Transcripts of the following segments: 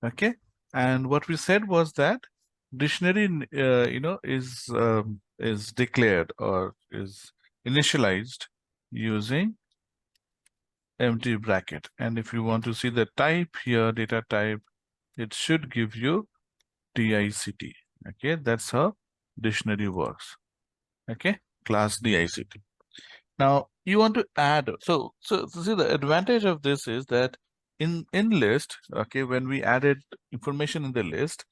Okay. And what we said was that dictionary, is declared or is initialized using empty bracket. And if you want to see the type here, data type, it should give you DICT. Okay, that's how dictionary works. Okay, class DICT. Now you want to add. So see, the advantage of this is that in list, okay, when we added information in the list,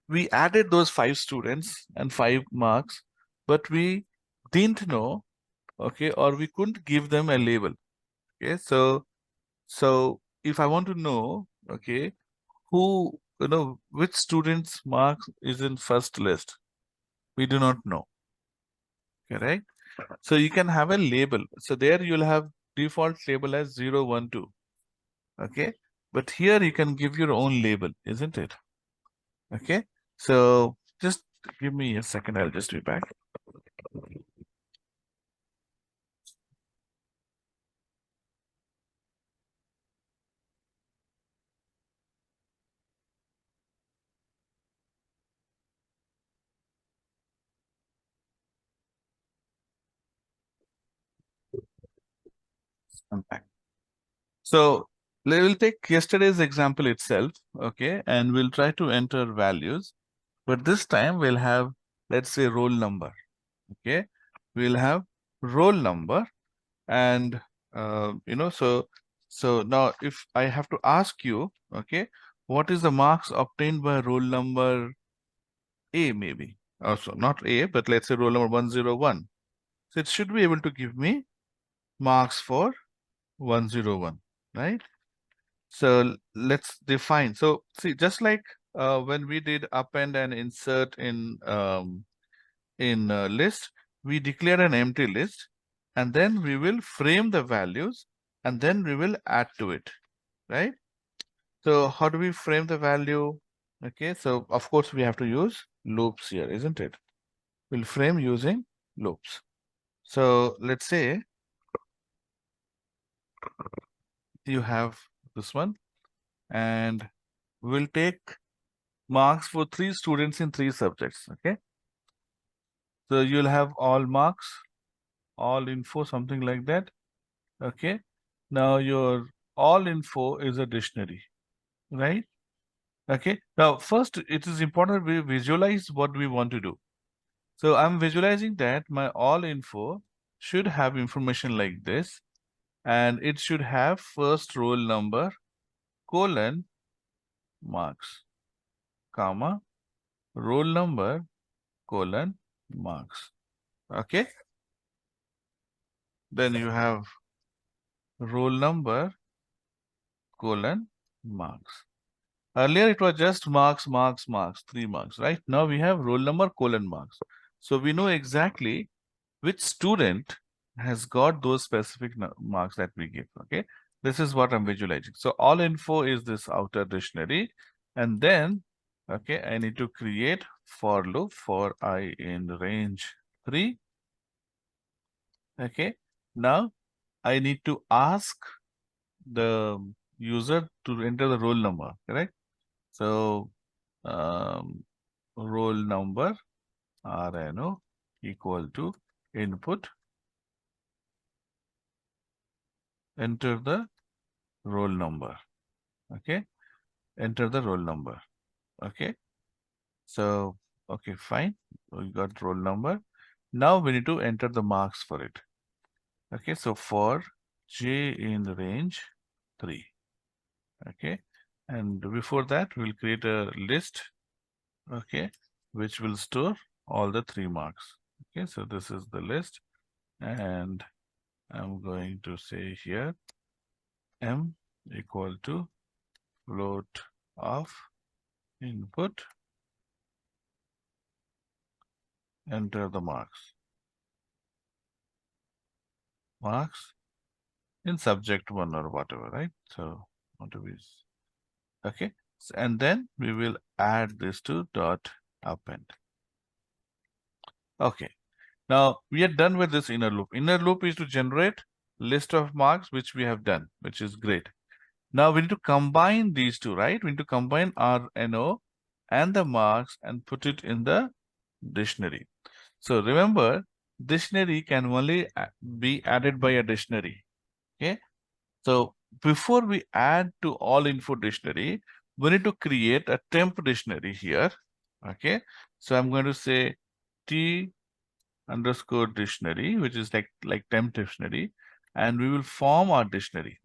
we added those 5 students and 5 marks, but we didn't know, okay, or we couldn't give them a label. Okay, so if I want to know, okay, who, which student's marks is in first list, we do not know. Correct. So you can have a label. So there you'll have default label as 0, 1, 2. Okay. But here you can give your own label, isn't it? Okay. So just give me a second. I'll just be back. I'm back. So we'll take yesterday's example itself. Okay. And we'll try to enter values. But this time we'll have, let's say, roll number. Okay. We'll have roll number. And so now if I have to ask you, okay, what is the marks obtained by roll number A, maybe also not A, but let's say roll number 101. So it should be able to give me marks for 101, right? So let's define. So see, just like when we did append and insert in list, we declare an empty list, and then we will frame the values, and then we will add to it, right? So how do we frame the value? Okay, so of course we have to use loops here, isn't it? We'll frame using loops. So let's say you have this one, and we'll take marks for 3 students in 3 subjects. Okay, so you'll have all marks, all info, something like that. Okay, now your all info is a dictionary, right? Okay, now first it is important we visualize what we want to do. So I'm visualizing that my all info should have information like this, and it should have first roll number, colon, marks, comma, roll number, colon, marks. Okay, then you have roll number, colon, marks. Earlier it was just marks, marks, marks, 3 marks, right? Now we have roll number, colon, marks. So we know exactly which student has got those specific marks that we give. Okay, this is what I'm visualizing. So all info is this outer dictionary, and then okay, I need to create for loop for I in range 3. Okay, now I need to ask the user to enter the roll number, correct? So roll number RNO equal to input, enter the roll number. Okay, enter the roll number. Okay, so okay, fine, we got roll number. Now we need to enter the marks for it. Okay, so for J in range 3. Okay, and before that we'll create a list, okay, which will store all the 3 marks. Okay, so this is the list, and I'm going to say here M equal to float of input, enter the marks in subject 1 or whatever, right? So what do we, okay, and then we will add this to dot append. Okay, now we are done with this inner loop. Inner loop is to generate list of marks, which we have done, which is great. Now we need to combine these two, right? We need to combine our NO and the marks and put it in the dictionary. So remember, dictionary can only be added by a dictionary. Okay. So before we add to all info dictionary, we need to create a temp dictionary here. Okay. So I'm going to say T underscore dictionary, which is like temp dictionary, and we will form our dictionary.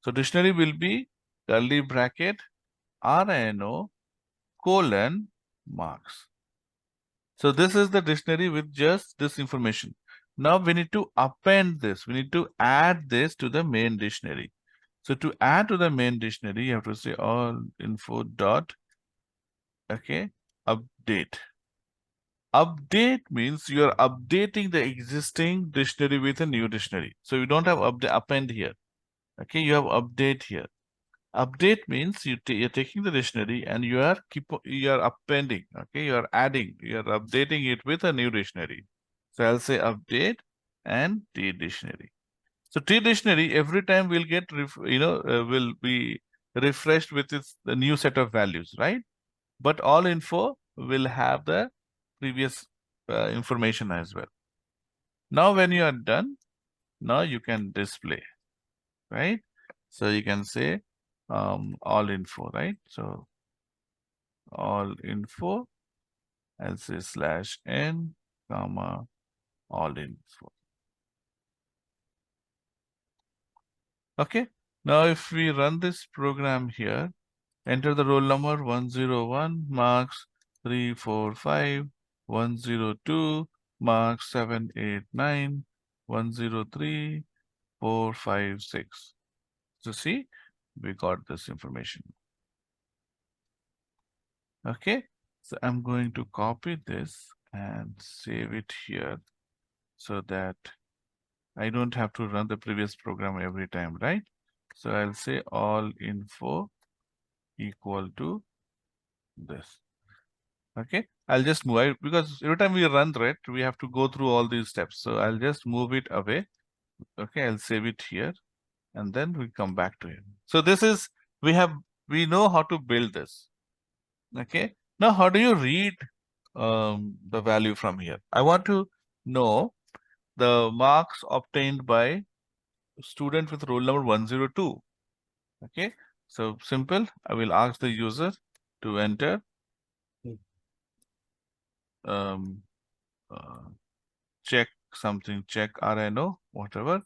So dictionary will be curly bracket RNO colon marks. So this is the dictionary with just this information. Now we need to append this. We need to add this to the main dictionary. So to add to the main dictionary, you have to say all info dot, okay, update. Update means you are updating the existing dictionary with a new dictionary. So you don't have append here. Okay, you have update here. Update means you're taking the dictionary and you are appending. Okay, you are adding, you are updating it with a new dictionary. So I'll say update and T dictionary. So T dictionary every time will get will be refreshed with the new set of values, right? But all info will have the previous information as well. Now when you are done, now you can display, right? So you can say all info, right? So all info, I'll say slash n comma all info. Okay. Now if we run this program here, enter the roll number 101, marks 345, 102, marks 789, 103, 456. So see, we got this information. Okay, so I'm going to copy this and save it here so that I don't have to run the previous program every time, right? So I'll say all info equal to this. Okay, I'll just move because every time we run thread, we have to go through all these steps. So I'll just move it away. Okay, I'll save it here and then we come back to it. So this is, we know how to build this. Okay, now how do you read the value from here? I want to know the marks obtained by student with roll number 102. Okay, so simple. I will ask the user to enter um, uh, check something, check RNO, whatever,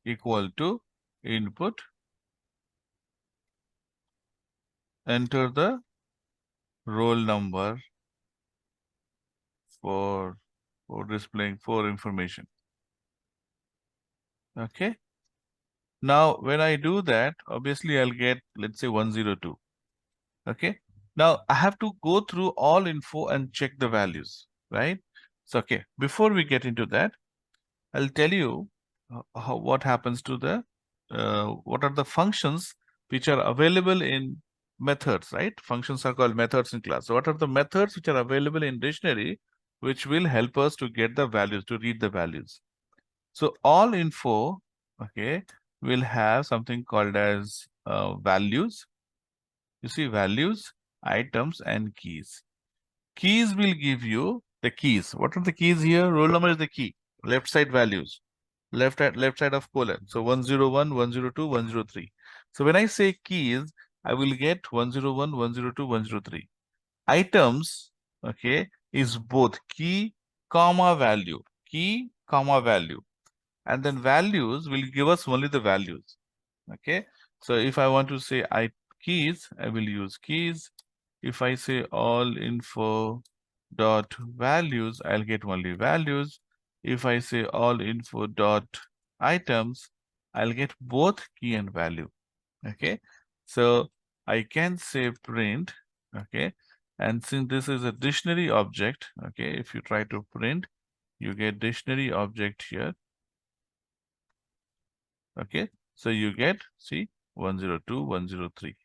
equal to input, enter the roll number for displaying for information. Okay. Now, when I do that, obviously I'll get, let's say 102. Okay. Now I have to go through all info and check the values, right? So, okay, before we get into that, I'll tell you what happens to what are the functions which are available in methods, right? Functions are called methods in class. So what are the methods which are available in dictionary, which will help us to get the values, to read the values? So all info, okay, will have something called as values. You see values, items, and keys. Keys will give you the keys. What are the keys here? Roll number is the key. Left side values. Left side of colon. So 101, 102, 103. So when I say keys, I will get 101, 102, 103. Items, okay, is both key, comma value. Key, comma value. And then values will give us only the values. Okay. So if I want to say keys, I will use keys. If I say all info dot values, I'll get only values. If I say all info dot items, I'll get both key and value. Okay. So I can say print. Okay. And since this is a dictionary object, okay, if you try to print, you get dictionary object here. Okay. So you get, see, 102, 103.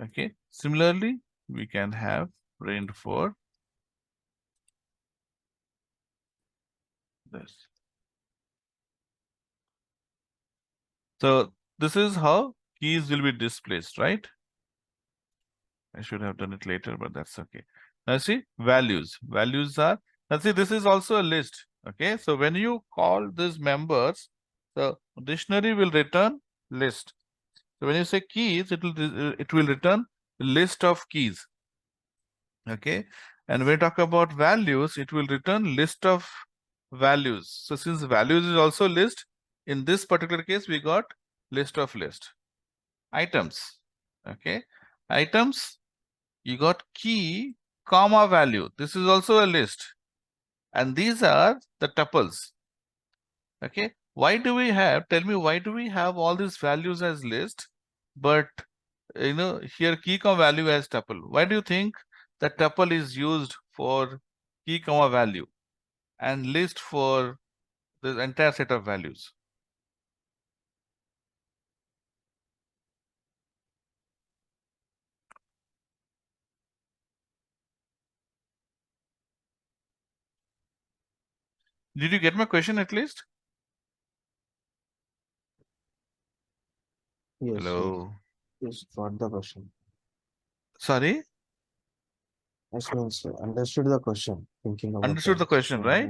Okay. Similarly, we can have print for this. So this is how keys will be displaced, right? I should have done it later, but that's okay. Now see, values. Values are, now see, this is also a list. Okay, so when you call these members, the dictionary will return list. So when you say keys, it will return list of keys. Okay, and when we talk about values, it will return list of values. So since values is also list, in this particular case, we got list of list. Items. Okay, items, you got key, comma, value. This is also a list. And these are the tuples. Okay, why do we have, tell me, why do we have all these values as list, but here key comma value as tuple? Why do you think that tuple is used for key comma value and list for the entire set of values? Did you get my question at least? Yes, Hello. yes, got the question. Sorry? Yes, means understood the question. Thinking about Understood the question, right?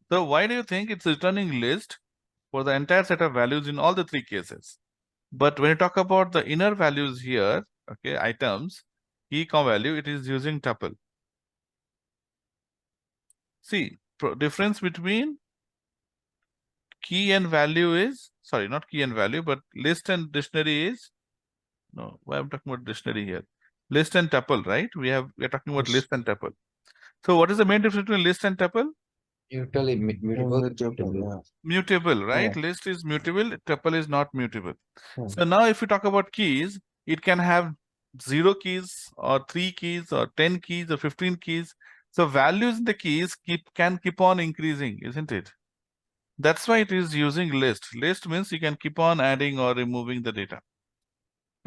So why do you think it's returning list for the entire set of values in all the three cases? But when you talk about the inner values here, okay, items, key comma value, it is using tuple. See, difference between key and value is, sorry, not key and value, but list and dictionary is, no, why I'm talking about dictionary here? List and tuple, right? We're talking about Yes. list and tuple. So what is the main difference between list and tuple? Mutable. Mutable, right? Yeah. List is mutable, tuple is not mutable. Yeah. So now if we talk about keys, it can have 0 keys or 3 keys or 10 keys or 15 keys. So values in the keys can keep on increasing, isn't it? That's why it is using list. List means you can keep on adding or removing the data.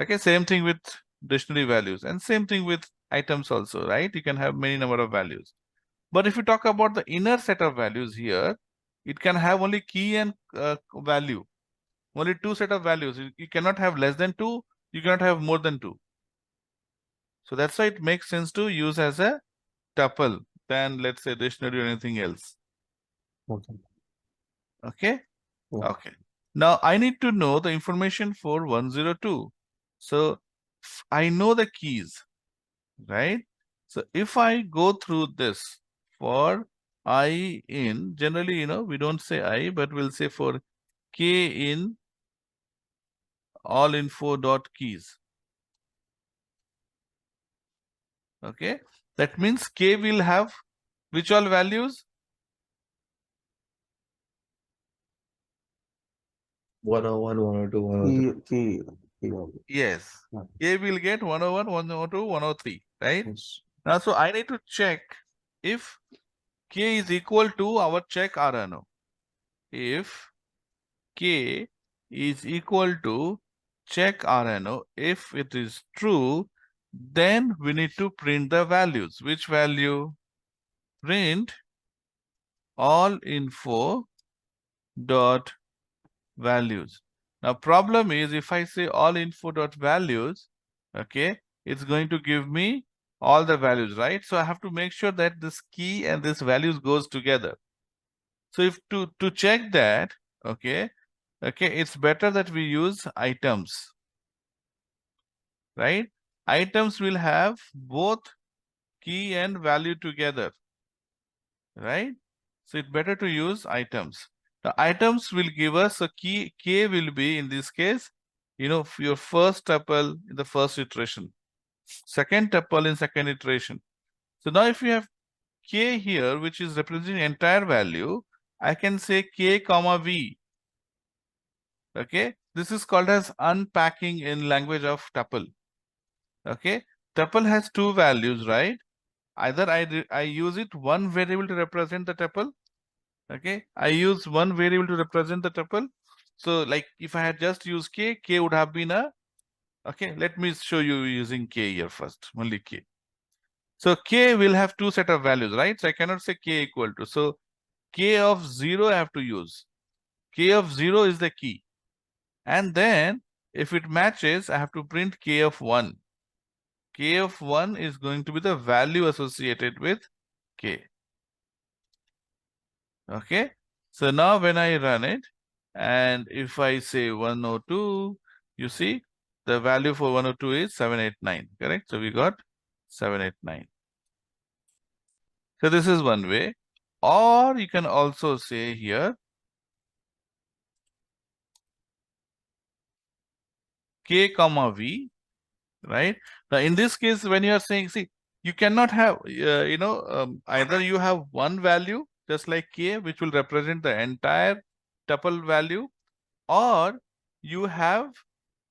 Okay, same thing with dictionary values and same thing with items also, right? You can have many number of values. But if you talk about the inner set of values here, it can have only key and value. Only 2 set of values. You cannot have less than 2. You cannot have more than 2. So that's why it makes sense to use as a tuple than, let's say, dictionary or anything else. Okay. Okay? Yeah. Okay. Now I need to know the information for 102. So I know the keys, right? So if I go through this for I in, generally, we don't say I, but we'll say for K in all info dot keys. Okay, that means K will have which all values? 101, 102, 103. Yes, Yeah. K will get 101, 102, 103, right? Yes. Now, so I need to check if K is equal to our check RNO. If K is equal to check RNO, if it is true, then we need to print the values. Which value? Print all info dot values. Now problem is, if I say all info dot values, okay, it's going to give me all the values, right? So I have to make sure that this key and this values goes together. So if to check that, okay, it's better that we use items, right? Items will have both key and value together, right? So it's better to use items. The items will give us a key. K will be, in this case, your first tuple in the first iteration, second tuple in second iteration. So now if you have K here, which is representing entire value, I can say K comma V. Okay, this is called as unpacking in language of tuple. Okay, tuple has 2 values, right? Either I use it one variable to represent the tuple. Okay, I use one variable to represent the tuple. So like if I had just used K would have been a, okay, let me show you using K here first, only K. So K will have 2 set of values, right? So I cannot say K equal to, so K of 0 I have to use. K of 0 is the key. And then If it matches, I have to print k of 1. K of 1 is going to be the value associated with k. Okay. So now when I run it, and if I say 102, you see the value for 102 is 789, correct? So we got 789. So this is one way. Or you can also say here k comma v, right? Now in this case, when you are saying, see, you cannot have, either you have one value just like k, which will represent the entire tuple value, or you have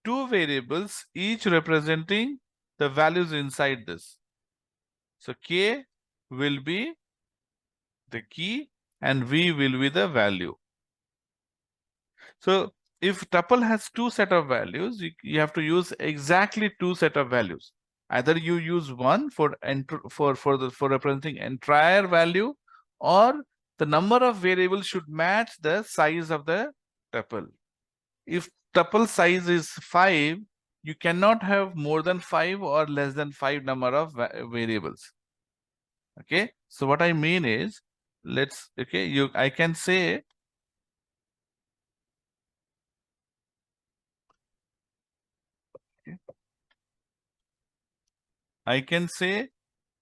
two variables, each representing the values inside this. So k will be the key and v will be the value. So if tuple has two set of values, you have to use exactly two set of values. Either you use one for representing entire value, or the number of variables should match the size of the tuple. If tuple size is 5, you cannot have more than 5 or less than 5 number of variables. Okay, so what I mean is, I can say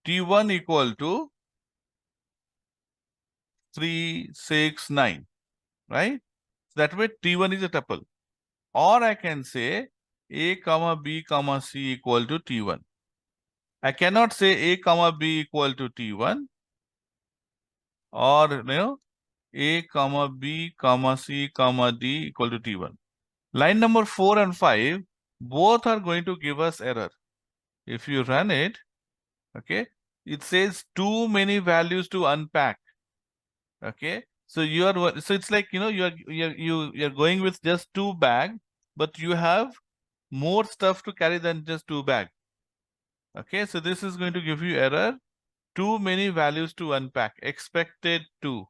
T1 equal to 3, 6, 9, right? That way T1 is a tuple. Or I can say A comma B comma C equal to T1. I cannot say A comma B equal to T1, or A comma B comma C comma D equal to T1. Line number 4 and 5, both are going to give us error. If you run it, okay, it says too many values to unpack. Okay, so it's like, you're going with just 2 bag, but you have more stuff to carry than just 2 bag. Okay, so this is going to give you error, too many values to unpack, expected to.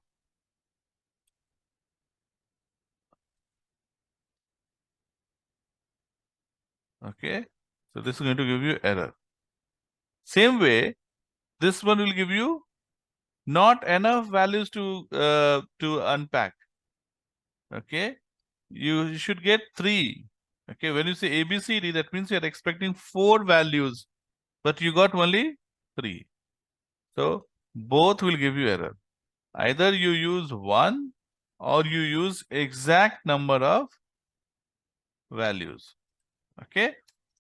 Okay, so this is going to give you error. Same way, this one will give you not enough values to unpack. Okay, you should get 3. Okay, when you say ABCD, that means you're expecting 4 values, but you got only 3. So both will give you error. Either you use 1 or you use exact number of values. Okay,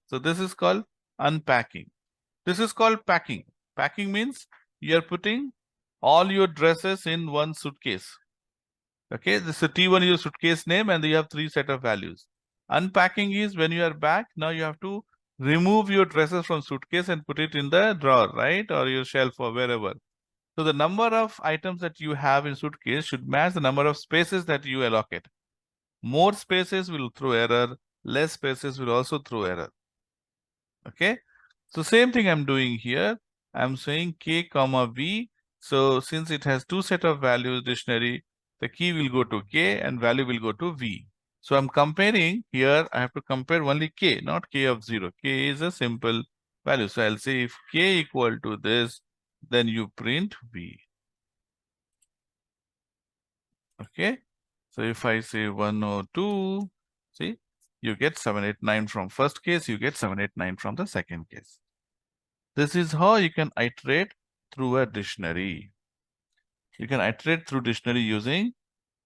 so this is called unpacking. This is called packing. Packing means you're putting all your dresses in one suitcase. Okay, this is T1 is your suitcase name, and you have 3 set of values. Unpacking is when you are back, now you have to remove your dresses from suitcase and put it in the drawer, right? Or your shelf or wherever. So the number of items that you have in suitcase should match the number of spaces that you allocate. More spaces will throw error, less spaces will also throw error. Okay, so same thing I'm doing here. I'm saying k comma v. So since it has 2 set of values dictionary, the key will go to k and value will go to v. So I'm comparing here, I have to compare only k, not k of 0. K is a simple value. So I'll say if k equal to this, then you print v. Okay, so if I say 102, see, you get 789 from first case, you get 789 from the second case. This is how you can iterate through a dictionary. You can iterate through dictionary using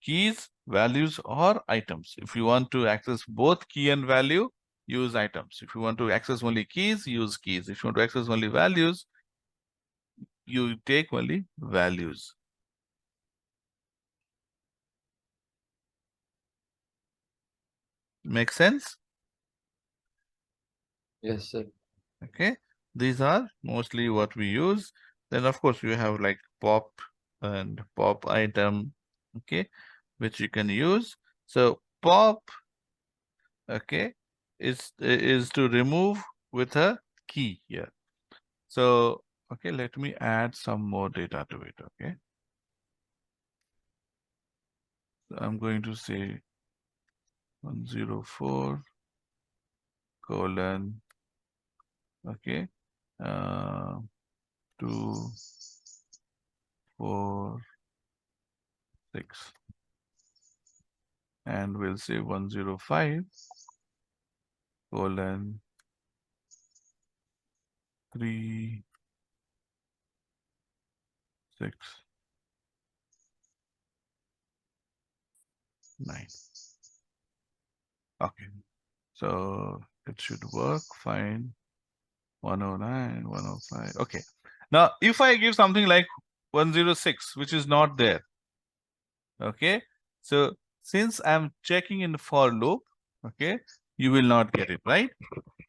keys, values, or items. If you want to access both key and value, use items. If you want to access only keys, use keys. If you want to access only values, you take only values. Make sense? Yes, sir. Okay, these are mostly what we use. Then of course you have like pop and pop item, okay, which you can use. So pop, okay, is to remove with a key here. So okay, let me add some more data to it. Okay, so I'm going to say 104. colon, okay, 2, 4, 6, and we'll say 105 colon 3, 6, 9. Okay, so it should work fine. 109, 105. Okay. Now, if I give something like 106, which is not there, okay. So since I'm checking in for loop, okay, you will not get it, right?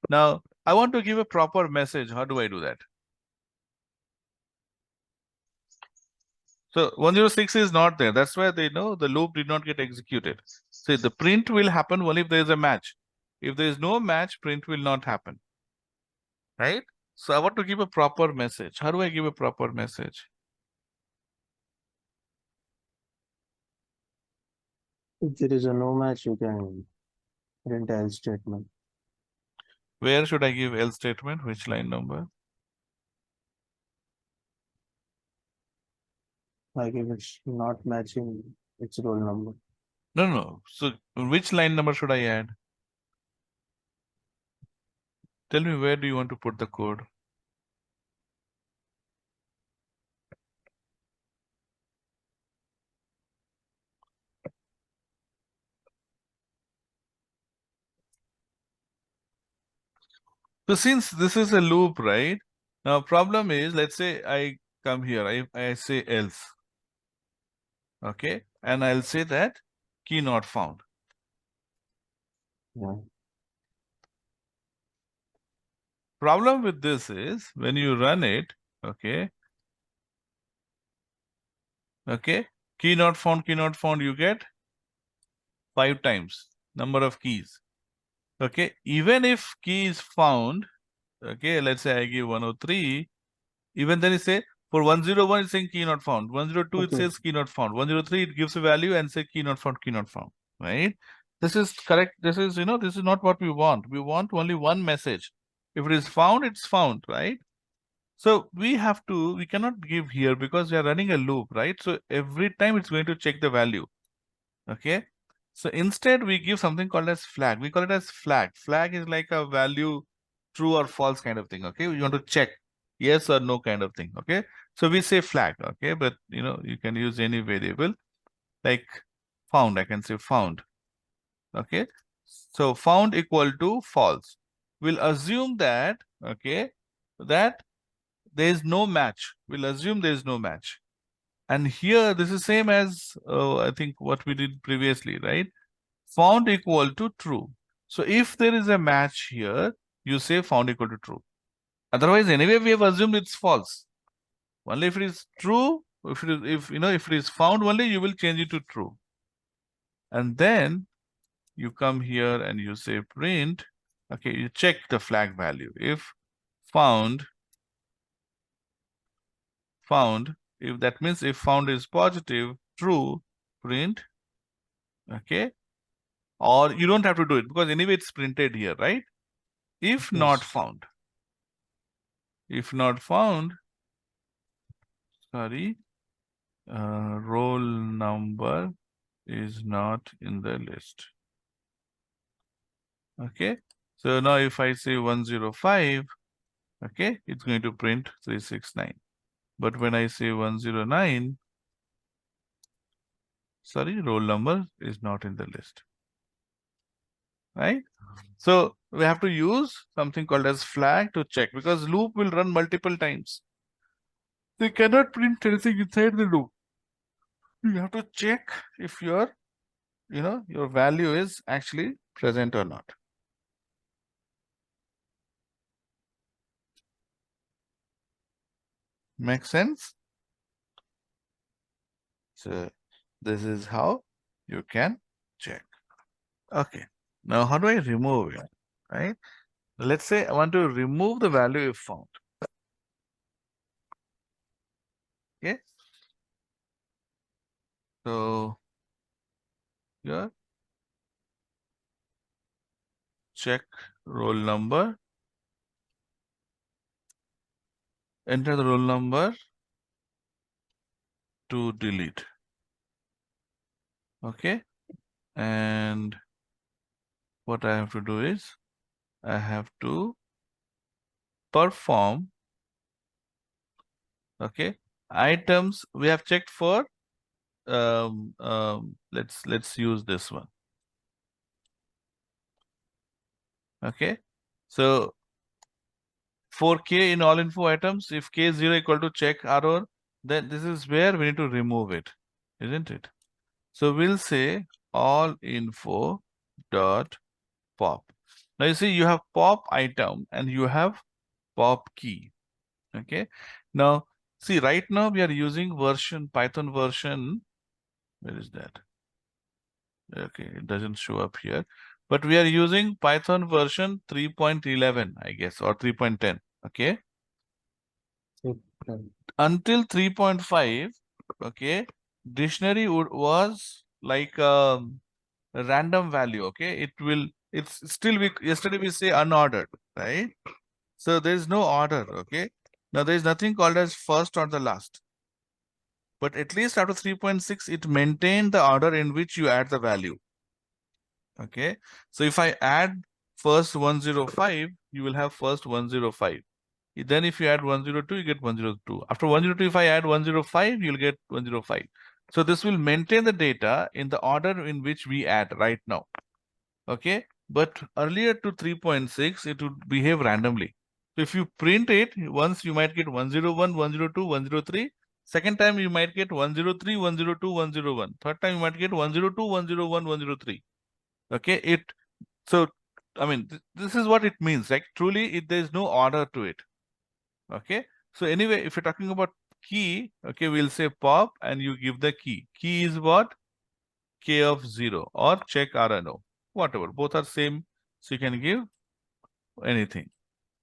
Now, I want to give a proper message. How do I do that? So 106 is not there. That's why they know the loop did not get executed. So the print will happen only if there is a match. If there is no match, print will not happen. Right? So I want to give a proper message. How do I give a proper message? If there is a no match, you can print else statement. Where should I give else statement? Which line number? Like if it's not matching its roll number. No, no. So which line number should I add? Tell me, where do you want to put the code? So since this is a loop, right? Now problem is, let's say I come here, I say else. Okay, and I'll say that key not found. Yeah. Problem with this is when you run it, okay, key not found, you get 5 times number of keys. Okay, even if key is found, okay, let's say I give 103, even then it say for 101 it's saying key not found, 102 it Okay. says key not found, 103 it gives a value and say key not found, right? This is correct. This is, this is not what we want. We want only one message. If it is found, it's found, right? So we cannot give here because we are running a loop, right? So every time it's going to check the value. Okay. So instead we give something called as flag. We call it as flag. Flag is like a value true or false kind of thing. Okay. We want to check yes or no kind of thing. Okay. So we say flag. Okay. But you can use any variable like found. I can say found. Okay. So found equal to false. We'll assume that, okay, that there is no match. We'll assume there is no match. And here, this is same as, I think what we did previously, right? Found equal to true. So if there is a match here, you say found equal to true. Otherwise, anyway, we have assumed it's false. Only if it is true, if it is found only, you will change it to true. And then you come here and you say print, okay, you check the flag value. If found, if that means if found is positive, true, print, okay, or you don't have to do it because anyway it's printed here, right? If not Yes. found, sorry, roll number is not in the list. Okay, so now if I say 105, okay, it's going to print 369. But when I say 109, sorry, roll number is not in the list, right? So we have to use something called as flag to check because loop will run multiple times. They cannot print anything inside the loop. You have to check if your value is actually present or not. Make sense? So this is how you can check. Okay. Now how do I remove it? Right? Let's say I want to remove the value if found. Okay. So here check roll number, enter the roll number to delete. Okay, and what I have to do is I have to perform, okay, items we have checked for. Let's use this one. Okay, so for k in all info items, if k is 0 equal to check error, then this is where we need to remove it, isn't it? So we'll say all info dot pop. Now you see you have pop item and you have pop key. Okay. Now see, right now we are using version Python version. Where is that? Okay, it doesn't show up here, but we are using Python version 3.11, I guess, or 3.10. Okay. Until 3.5, okay, dictionary was like a random value. Okay, it's still, yesterday we say unordered, right? So there is no order. Okay, now there is nothing called as first or the last, but at least after 3.6 it maintained the order in which you add the value. Okay, so if I add first 105, you will have first 105. Then if you add 102, you get 102. After 102, if I add 105, you'll get 105. So this will maintain the data in the order in which we add right now. Okay, but earlier to 3.6, it would behave randomly. So if you print it, once you might get 101, 102, 103. Second time you might get 103, 102, 101. Third time you might get 102, 101, 103. Okay, so I mean this is what it means. Like truly, there is no order to it. Okay, so anyway, if you're talking about key, okay, we'll say pop and you give the key. Key is what? K of 0 or check RNO, whatever. Both are same, so you can give anything.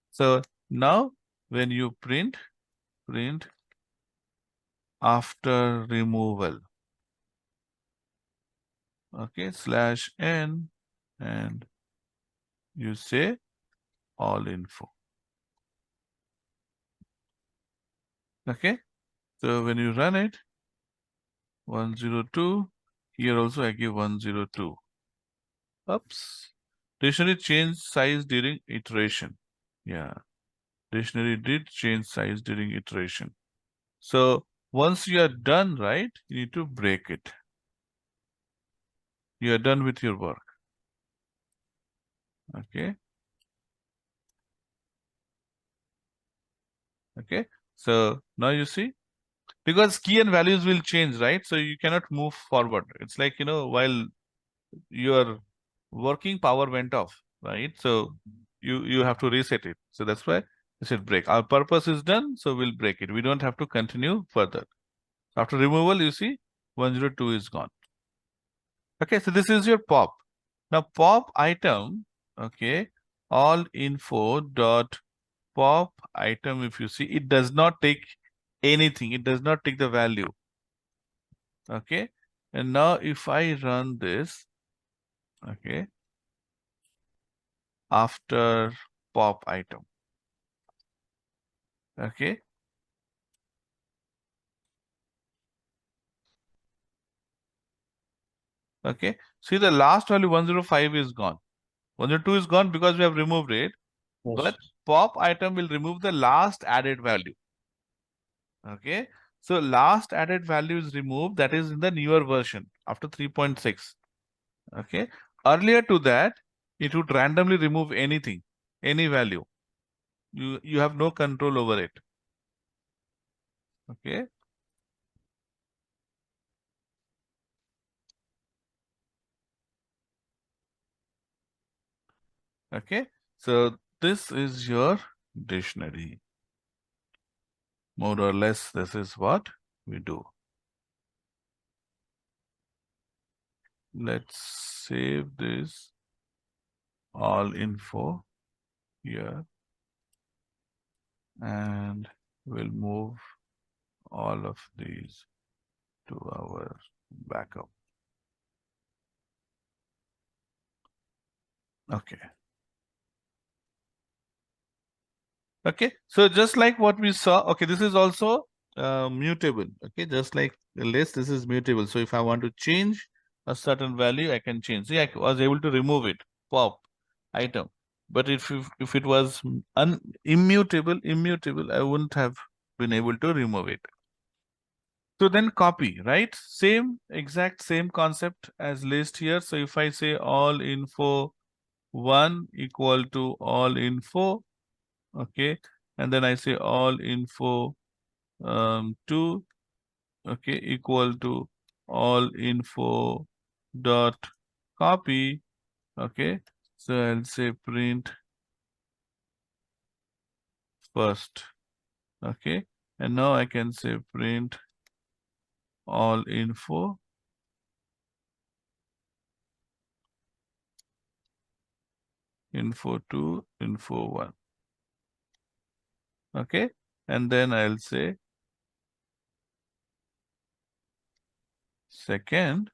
So now when you print after removal, okay, /n, and you say all info. Okay, so when you run it, 102, here also I give 102. Oops. Dictionary changed size during iteration. Yeah, dictionary did change size during iteration. So once you are done, right, you need to break it. You are done with your work. Okay. Okay. So now you see, because key and values will change, right? So you cannot move forward. It's like, while your working power went off, right? So you have to reset it. So that's why I said break. Our purpose is done, so we'll break it. We don't have to continue further. After removal, you see 102 is gone. Okay, so this is your pop. Now pop item, okay, all info dot pop item, if you see, it does not take anything. It does not take the value. Okay, and now if I run this, okay, after pop item, okay, okay, see the last value 105 is gone. 102 is gone because we have removed it, Yes. but pop item will remove the last added value. Okay, so last added value is removed, that is in the newer version after 3.6. Okay, earlier to that, it would randomly remove anything, any value. You have no control over it. Okay. Okay, so this is your dictionary. More or less, this is what we do. Let's save this all info here and we'll move all of these to our backup. Okay. Okay, so just like what we saw, okay, this is also mutable. Okay, just like the list, this is mutable. So if I want to change a certain value, I can change. See, I was able to remove it, pop item. But if it was immutable, I wouldn't have been able to remove it. So then copy, right? Exact same concept as list here. So if I say all info 1 equal to all info, okay, and then I say all info 2, okay, equal to all info dot copy, okay. So I'll say print first, okay, and now I can say print all info info 2 info 1, okay, and then I'll say second,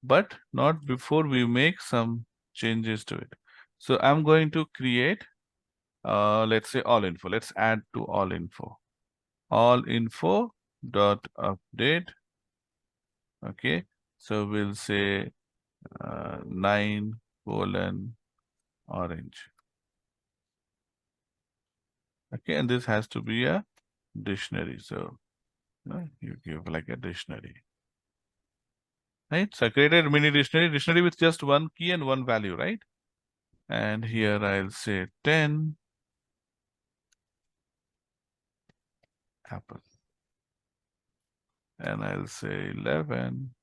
but not before we make some changes to it. So I'm going to create let's say all info. Let's add to all info. All info dot update. Okay, so we'll say 9 colon orange. Okay, and this has to be a dictionary. So you give like a dictionary. Right? So I created a mini dictionary with just one key and one value, right? And here I'll say 10 apple. And I'll say 11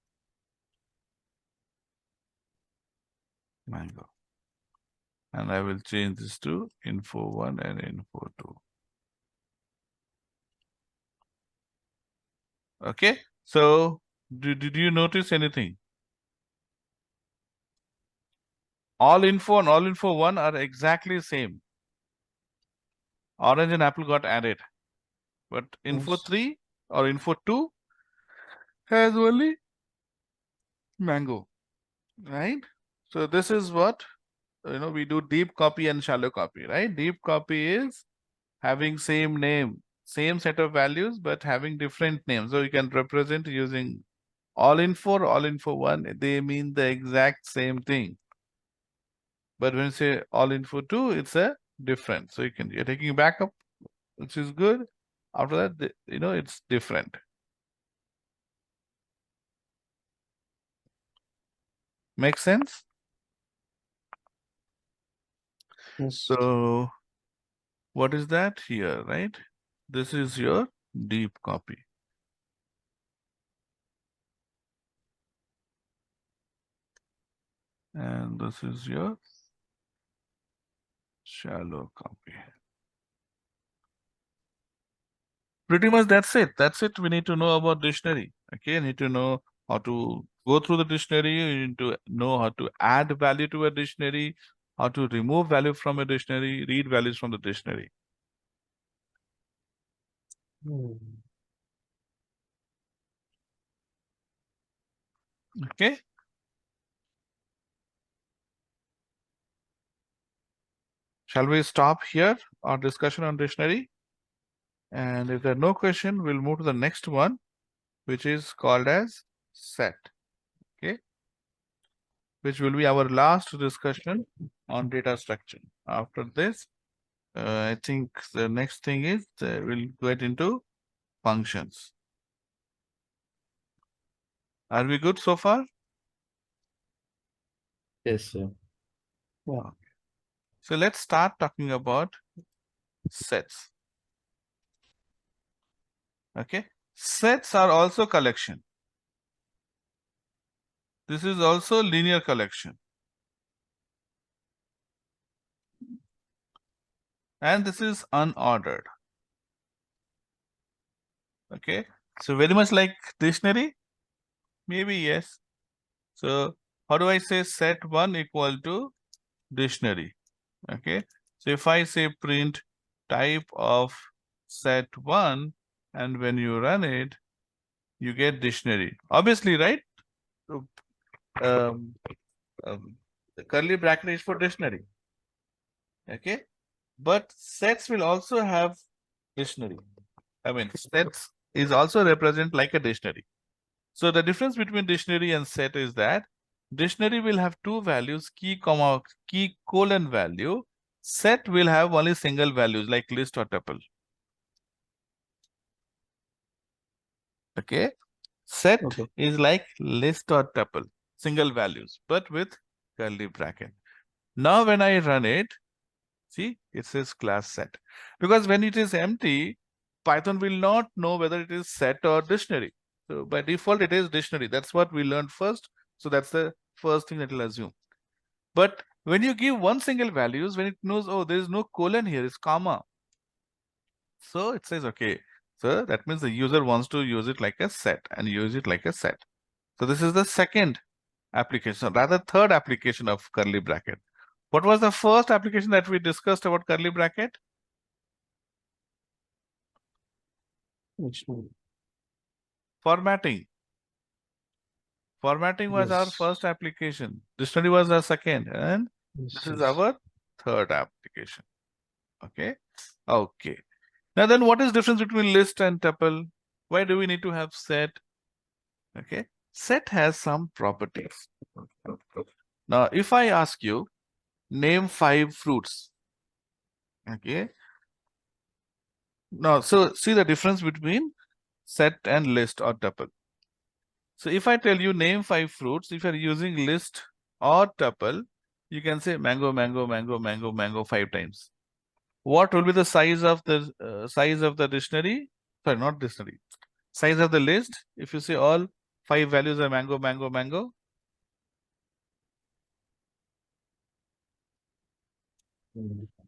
mango. And I will change this to info 1 and info 2. Okay, so did you notice anything? All info and all info 1 are exactly same. Orange and apple got added, but info Yes. 3 or info 2 has only mango, right? So this is what we do deep copy and shallow copy, right? Deep copy is having same name, same set of values, but having different names. So you can represent using all info 1, they mean the exact same thing. But when you say all info 2, it's a different. So you're taking a backup, which is good. After that, it's different. Make sense? Yes. So what is that here, right? This is your deep copy. And this is your shallow copy. Pretty much that's it. That's it. We need to know about dictionary. Okay, need to know how to go through the dictionary. You need to know how to add value to a dictionary, how to remove value from a dictionary, read values from the dictionary. Hmm. Okay. Shall we stop here our discussion on dictionary? And if there are no question, we'll move to the next one, which is called as set. Okay. Which will be our last discussion on data structure. After this, I think the next thing is we'll get into functions. Are we good so far? Yes, sir. Yeah. So let's start talking about sets. Okay. Sets are also collection. This is also linear collection. And this is unordered. Okay. So very much like dictionary? Maybe yes. So how do I say set 1 equal to dictionary? Okay. So if I say print type of set 1, and when you run it, you get dictionary. Obviously, right? So, the curly bracket is for dictionary. Okay. but sets will also have dictionary. I mean, sets is also represent like a dictionary. So the difference between dictionary and set is that dictionary will have two values, key comma key colon value. Set will have only single values like list or tuple. Okay. Set Okay. is like list or tuple, single values, but with curly bracket. Now when I run it, see, it says class set. Because when it is empty, Python will not know whether it is set or dictionary. So by default, it is dictionary. That's what we learned first. So that's the first thing that it will assume. But when you give one single values, when it knows, oh, there is no colon here, it's comma. So it says, okay, so that means the user wants to use it like a set and use it like a set. So this is the second application, rather third application of curly bracket. What was the first application that we discussed about curly bracket? Dictionary. Formatting. Formatting was our Yes. first application. Dictionary was our second, and Yes, this is yes. our third application. Okay. Okay. Now then, what is difference between list and tuple? Why do we need to have set? Okay. Set has some properties. Now, if I ask you, name 5 fruits. Okay. Now, so see the difference between set and list or tuple. So if I tell you name 5 fruits, if you're using list or tuple, you can say mango, mango, mango, mango, mango 5 times. What will be the size of the dictionary? Sorry, not dictionary. Size of the list. If you say all 5 values are mango, mango, mango.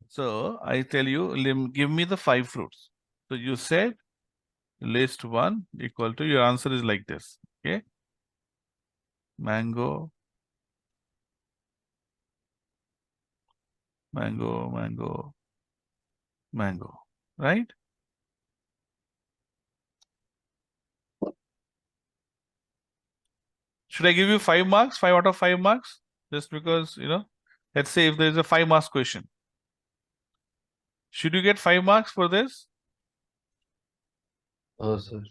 So I tell you, give me the 5 fruits. So you said list 1 equal to, your answer is like this. Okay. Mango, mango, mango, mango, right? Should I give you 5 marks, 5 out of 5 marks? Just because, let's say if there is a 5 marks question. Should you get 5 marks for this? Oh, sir.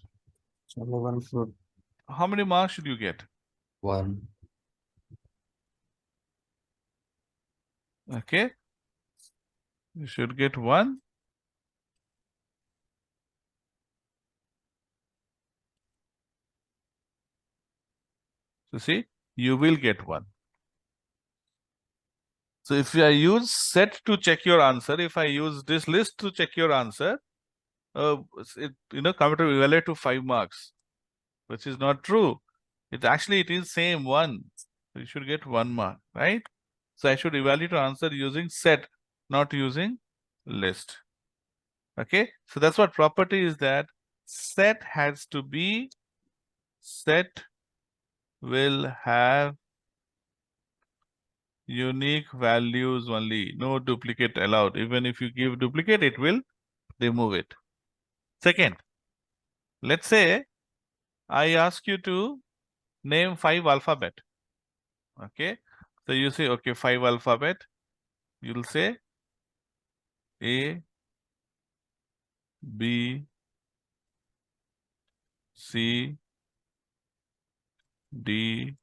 Only one fruit. How many marks should you get? 1. Okay. You should get 1. So see, you will get 1. So if I use set to check your answer, if I use this list to check your answer, computer will evaluate to 5 marks, which is not true. It is same 1. So you should get 1 mark, right? So I should evaluate your answer using set, not using list. Okay, so that's what property is, that set will have unique values only, no duplicate allowed. Even if you give duplicate, it will remove it. Second, let's say I ask you to name 5 alphabet. Okay, so you say, okay, 5 alphabet. You'll say A, B, C, D,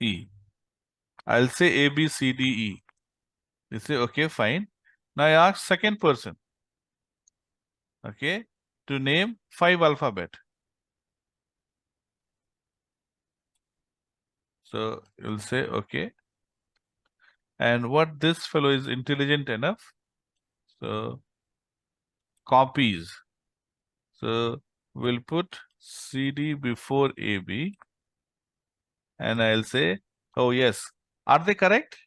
E. I'll say A, B, C, D, E. You say, okay, fine. Now I ask second person, okay, to name 5 alphabet. So you'll say, okay. And what this fellow is intelligent enough. So copies. So we'll put CD before AB. And I'll say, oh, yes. Are they correct?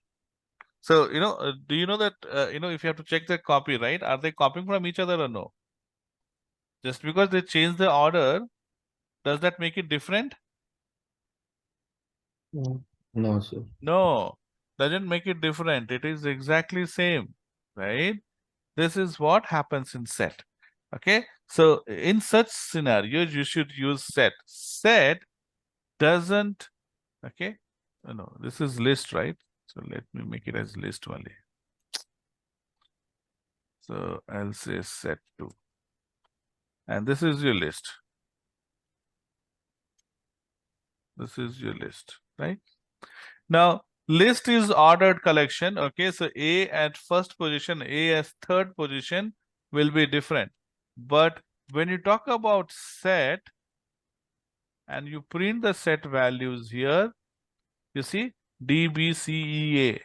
So, do you know that, if you have to check the copy, right? Are they copying from each other or no? Just because they change the order, does that make it different? No. No, sir. No, doesn't make it different. It is exactly same, right? This is what happens in set. Okay, so in such scenarios, you should use set. Set doesn't, okay, no, this is list, right? So let me make it as list only. So I'll say set 2. And this is your list. This is your list, right? Now, list is ordered collection. Okay, so A at first position, A as third position will be different. But when you talk about set and you print the set values here, you see D, B, C, E, A.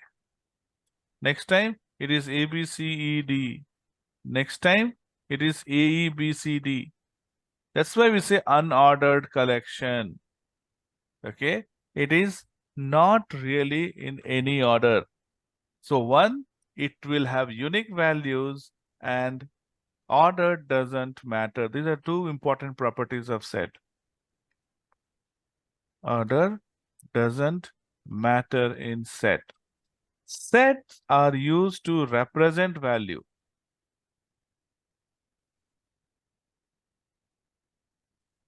Next time it is A, B, C, E, D. Next time it is A, E, B, C, D. That's why we say unordered collection. Okay, it is not really in any order. So one, it will have unique values and order doesn't matter. These are two important properties of set. Order doesn't matter in set. Sets are used to represent value.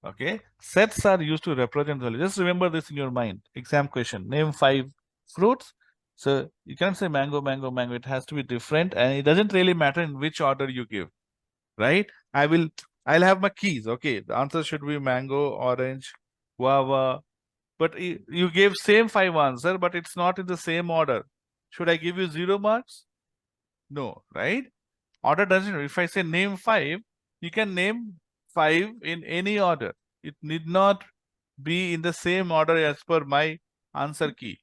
Okay, sets are used to represent value. Just remember this in your mind. Exam question, name 5 fruits. So you can't say mango, mango, mango. It has to be different, and it doesn't really matter in which order you give, right? I'll have my keys. Okay, the answer should be mango, orange, guava. But you gave same 5 answer, but it's not in the same order. Should I give you 0 marks? No, right? Order doesn't. If I say name 5, you can name 5 in any order. It need not be in the same order as per my answer key.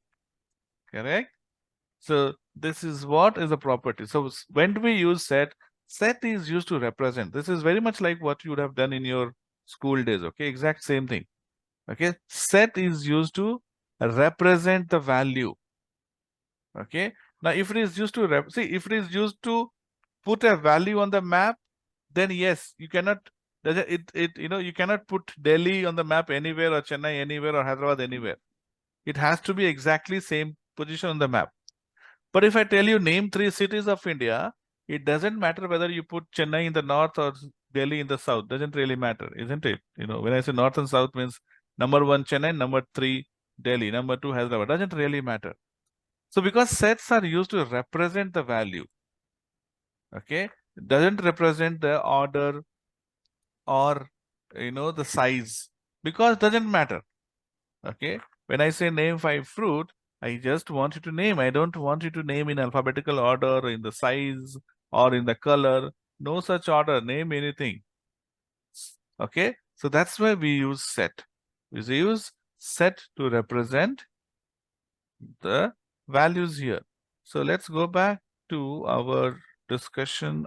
Correct? So this is what is a property. So when do we use set? Set is used to represent. This is very much like what you would have done in your school days. Okay, exact same thing. Okay, set is used to represent the value. Okay, now if it is used to if it is used to put a value on the map, then yes, you cannot. You cannot put Delhi on the map anywhere or Chennai anywhere or Hyderabad anywhere. It has to be exactly same position on the map. But if I tell you name 3 cities of India, it doesn't matter whether you put Chennai in the north or Delhi in the south. Doesn't really matter, isn't it? When I say north and south means number 1 Chennai, number 3 Delhi, number 2 Hyderabad. Doesn't really matter. So because sets are used to represent the value, okay, it doesn't represent the order or the size, because it doesn't matter. Okay, when I say name 5 fruit, I just want you to name. I don't want you to name in alphabetical order, in the size or in the color. No such order. Name anything. Okay, so that's why we use set. We use set to represent the values here. So let's go back to our discussion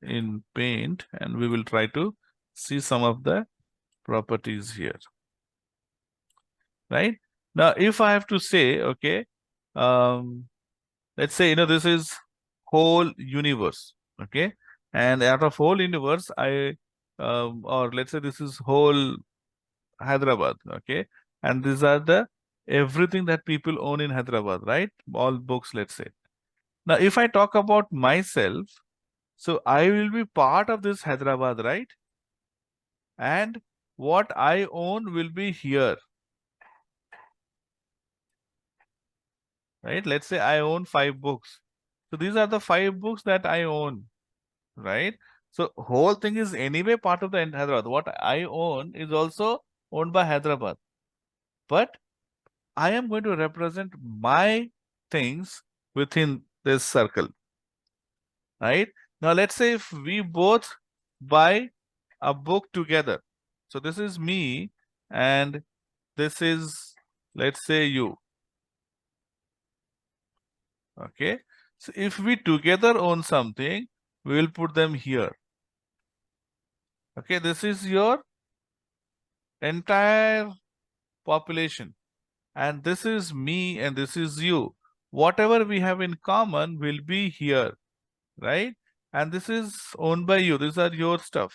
in Paint, and we will try to see some of the properties here. Right now, if I have to say, okay, let's say this is whole universe, okay, and out of whole universe, or let's say this is whole Hyderabad, okay, and these are the everything that people own in Hyderabad, right? All books, let's say. Now, if I talk about myself, so I will be part of this Hyderabad, right? And what I own will be here. Right? Let's say I own 5 books. So these are the 5 books that I own, right? So whole thing is anyway part of the Hyderabad. What I own is also owned by Hyderabad. But I am going to represent my things within this circle, right? Now let's say if we both buy a book together. So this is me and this is, let's say, you. Okay, so if we together own something, we will put them here. Okay, this is your entire population, and this is me and this is you. Whatever we have in common will be here, right? And this is owned by you. These are your stuff.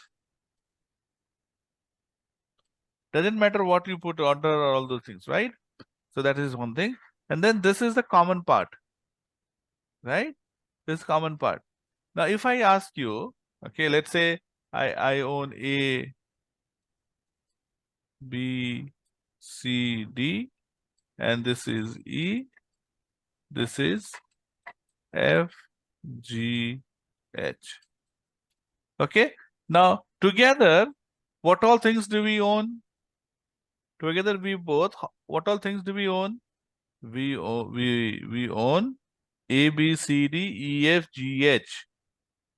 Doesn't matter what you put order or all those things, right? So that is one thing. And then this is the common part, right? This common part. Now, if I ask you, okay, let's say I own A, B, C, D, and this is E, this is F, G, H. Okay. Now together, what all things do we own? Together we both, what all things do we own? We own A, B, C, D, E, F, G, H.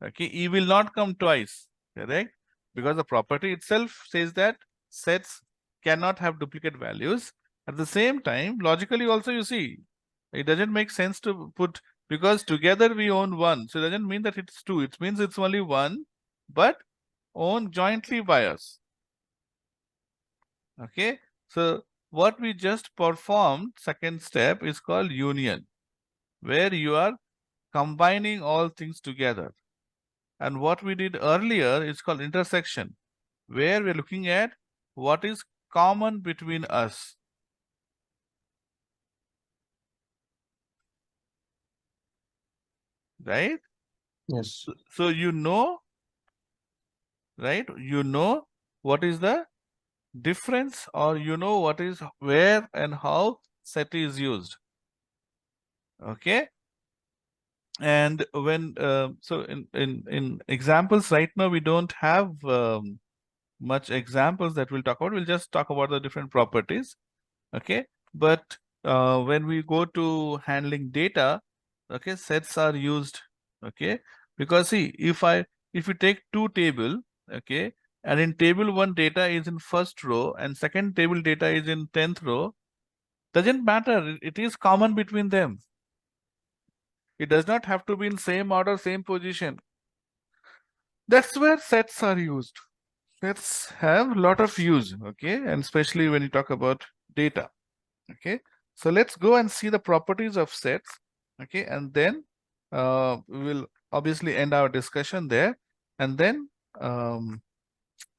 Okay, E will not come twice, correct? Because the property itself says that sets cannot have duplicate values. At the same time, logically also you see, it doesn't make sense to put, because together we own 1. So it doesn't mean that it's 2. It means it's only 1, but owned jointly by us. Okay, so what we just performed, second step, is called union, where you are combining all things together. And what we did earlier is called intersection, where we're looking at what is common between us. Right? Yes. So you know, right? You know what is the difference, or you know what is where and how set is used. Okay. And when so in examples right now we don't have much examples that we'll talk about. We'll just talk about the different properties. Okay, but when we go to handling data, okay, sets are used. Okay, because see, if you take two table, okay, and in table 1 data is in first row and second table data is in 10th row, doesn't matter, it is common between them. It does not have to be in same order, same position. That's where sets are used. Sets have a lot of use, okay, and especially when you talk about data. Okay, so let's go and see the properties of sets. Okay, and then we will obviously end our discussion there, and then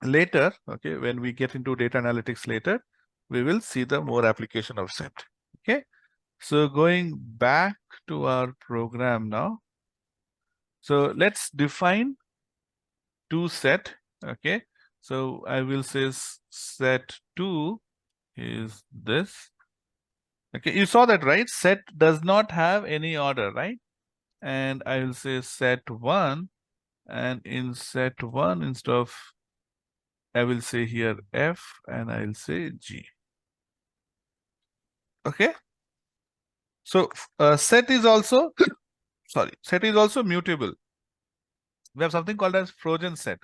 later, okay, when we get into data analytics later, we will see the more application of set. Okay, so going back to our program now. So let's define toSet. Okay, so I will say set2 is this. Okay, you saw that, right? Set does not have any order, right? And I will say set1, and in set1, instead of, I will say here F, and I will say G. Okay. So set is also, sorry, set is also mutable. We have something called as Trojan set.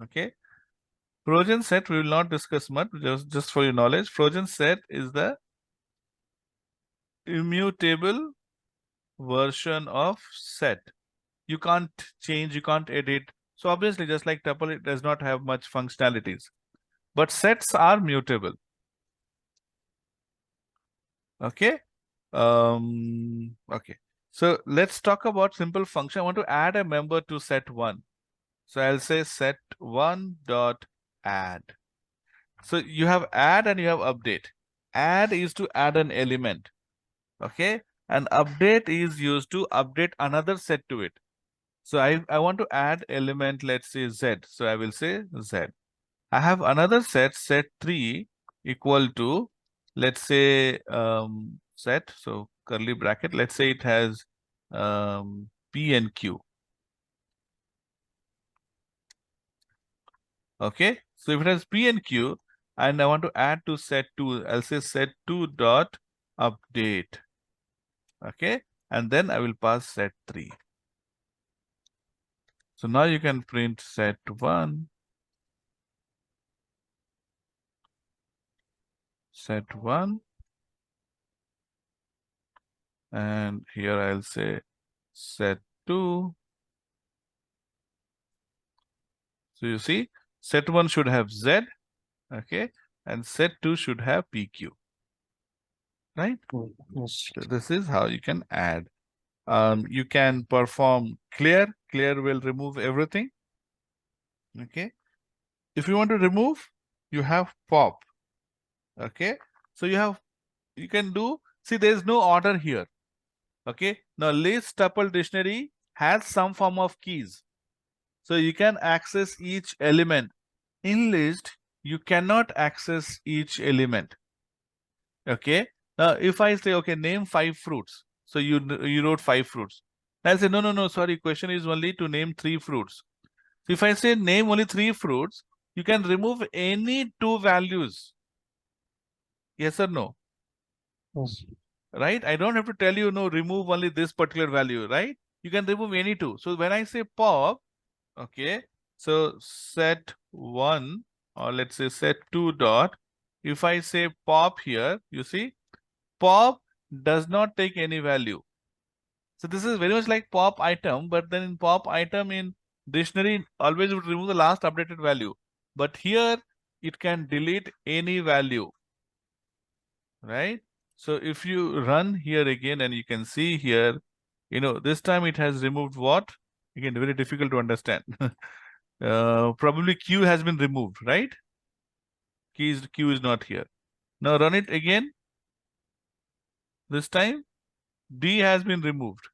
Okay. Trojan set we will not discuss much, just for your knowledge. Trojan set is the immutable version of set. You can't change, you can't edit. So obviously, just like tuple, it does not have much functionalities, but sets are mutable. Okay. Okay. So let's talk about simple function. I want to add a member to set1. So I'll say set1 dot add. So you have add and you have update. Add is to add an element. Okay. And update is used to update another set to it. So I want to add element, let's say Z. So I will say Z. I have another set3 equal to, let's say set, so curly bracket, let's say it has P and Q. Okay, so if it has P and Q and I want to add to set2, I'll say set2 dot update. Okay, and then I will pass set3. So now you can print set1, set1, and here I'll say set2. So you see, set1 should have Z, okay, and set2 should have PQ, right? Yes. So this is how you can add. You can perform clear. Clear will remove everything. Okay. If you want to remove, you have pop. Okay. So you can do, see, there is no order here. Okay. Now list tuple dictionary has some form of keys. So you can access each element. In list, you cannot access each element. Okay. Now if I say, okay, name 5 fruits. So you wrote 5 fruits. I'll say, no, sorry, question is only to name 3 fruits. So if I say name only 3 fruits, you can remove any 2 values. Yes or no? Yes. Right? I don't have to tell you, no, remove only this particular value, right? You can remove any 2. So when I say pop, okay, so set 1 or let's say set 2 dot, if I say pop here, you see, pop does not take any value. So this is very much like pop item, but then in pop item in dictionary always would remove the last updated value. But here it can delete any value, right? So if you run here again and you can see here, this time it has removed what? Again, very difficult to understand. Probably Q has been removed, right? Q is not here. Now run it again. This time D has been removed,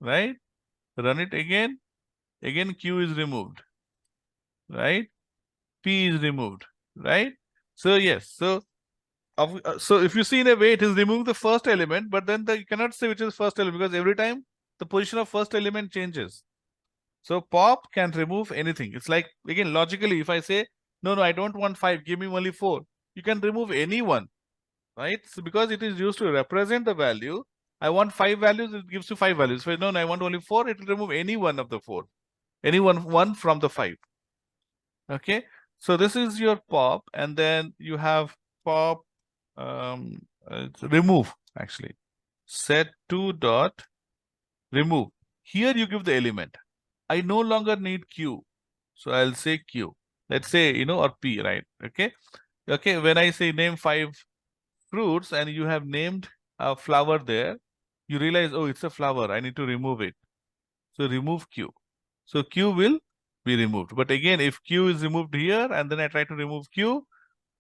right? Run it again. Again Q is removed, right? P is removed, right? So yes, so if you see in a way, it is remove the first element, but then you cannot say which is first element because every time the position of first element changes. So pop can remove anything. It's like, again, logically, if I say, no, I don't want 5, give me only 4, you can remove any one, right? So because it is used to represent the value, I want 5 values, it gives you 5 values. So no, I want only 4, it will remove any one of the 4, any one from the 5. Okay, so this is your pop, and then you have pop remove, actually. Set 2 dot remove. Here you give the element. I no longer need Q. So I'll say Q. Let's say, or P, right? Okay. Okay. When I say name 5 fruits and you have named a flower there, you realize, oh, it's a flower. I need to remove it. So remove Q. So Q will be removed. But again, if Q is removed here and then I try to remove Q,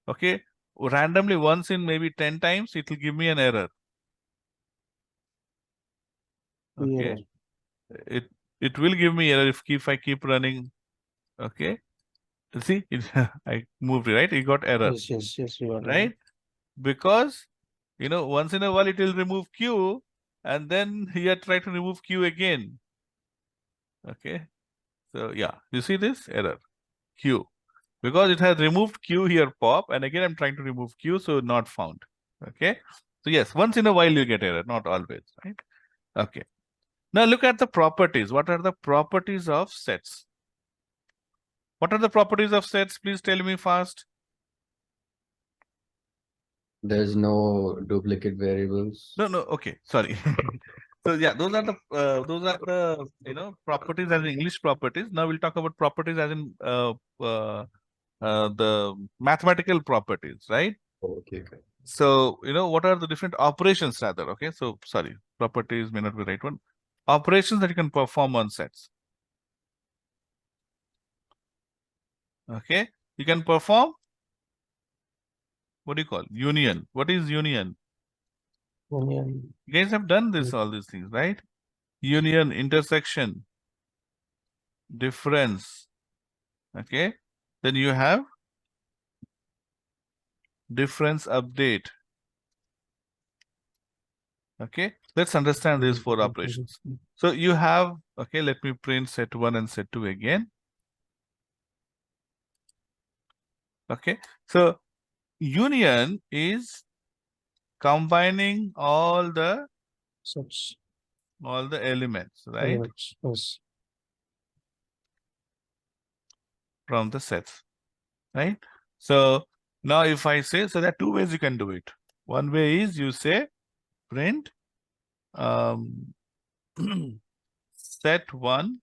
okay, randomly once in maybe 10 times, it will give me an error. Okay. Error. It will give me error if I keep running. Okay. See, I moved it, right? It got error, Yes, you are right? Because, once in a while it will remove Q and then here try to remove Q again. Okay. So yeah, you see this error, Q. Because it has removed Q here, pop, and again I'm trying to remove Q, so not found. Okay. So yes, once in a while you get error, not always, right? Okay. Now look at the properties. What are the properties of sets? What are the properties of sets? Please tell me fast. There's no duplicate variables. No, okay, sorry. So yeah, those are the properties as in English properties. Now we'll talk about properties as in the mathematical properties, right? Okay. So what are the different operations rather? Okay, so sorry, properties may not be the right one. Operations that you can perform on sets. Okay, you can perform. What do you call union? What is union? Union. You guys have done all these things, right? Union, intersection, difference. Okay, then you have difference update. Okay, let's understand these 4 operations. So you have, okay, let me print set 1 and set 2 again. Okay, so union is combining all the Such elements, right? elements. Yes. From the sets, right? So now if I say, so there are 2 ways you can do it. One way is you say print set 1,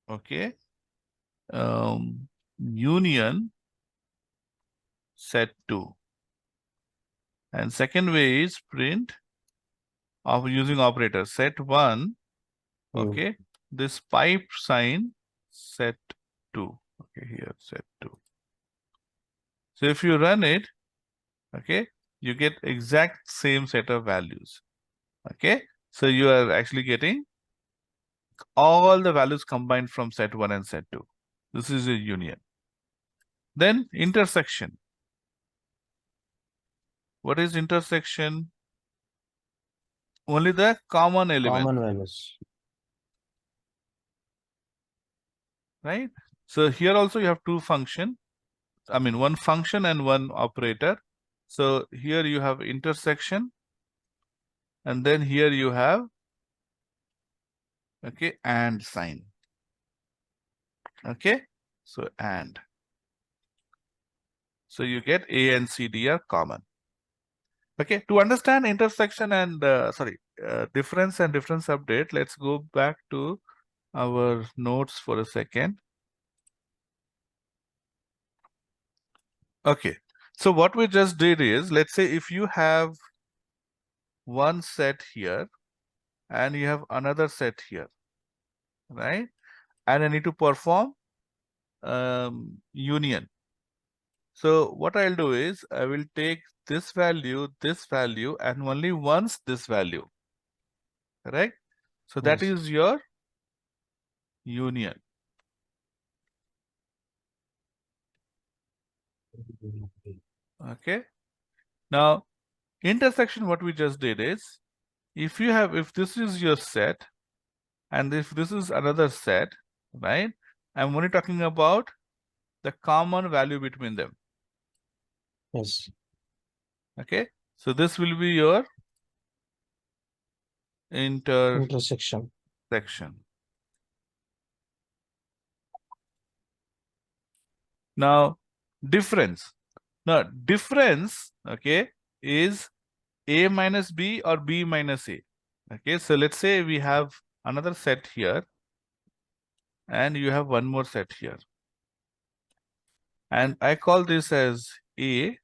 okay, union set 2. And second way is print of using operator set 1, okay, this pipe sign set 2. Okay, here set 2. So if you run it, okay, you get exact same set of values. Okay, so you are actually getting all the values combined from set 1 and set 2. This is a union. Then intersection. What is intersection? Only the common element, Common values. right? So here also you have two function. I mean, one function and one operator. So here you have intersection, and then here you have, okay, and sign. Okay, so and. So you get A and CD are common. Okay, to understand intersection and difference and difference update, let's go back to our notes for a second. Okay, so what we just did is, let's say if you have one set here and you have another set here, right? And I need to perform union. So what I'll do is I will take this value, and only once this value, correct? So that Yes. is your union. Okay. Now intersection, what we just did is, if this is your set and if this is another set, right? I'm only talking about the common value between them. Yes. Okay. So this will be your intersection. Intersection. Now difference. Now difference, okay, is A minus B or B minus A. Okay, so let's say we have another set here and you have one more set here. And I call this as A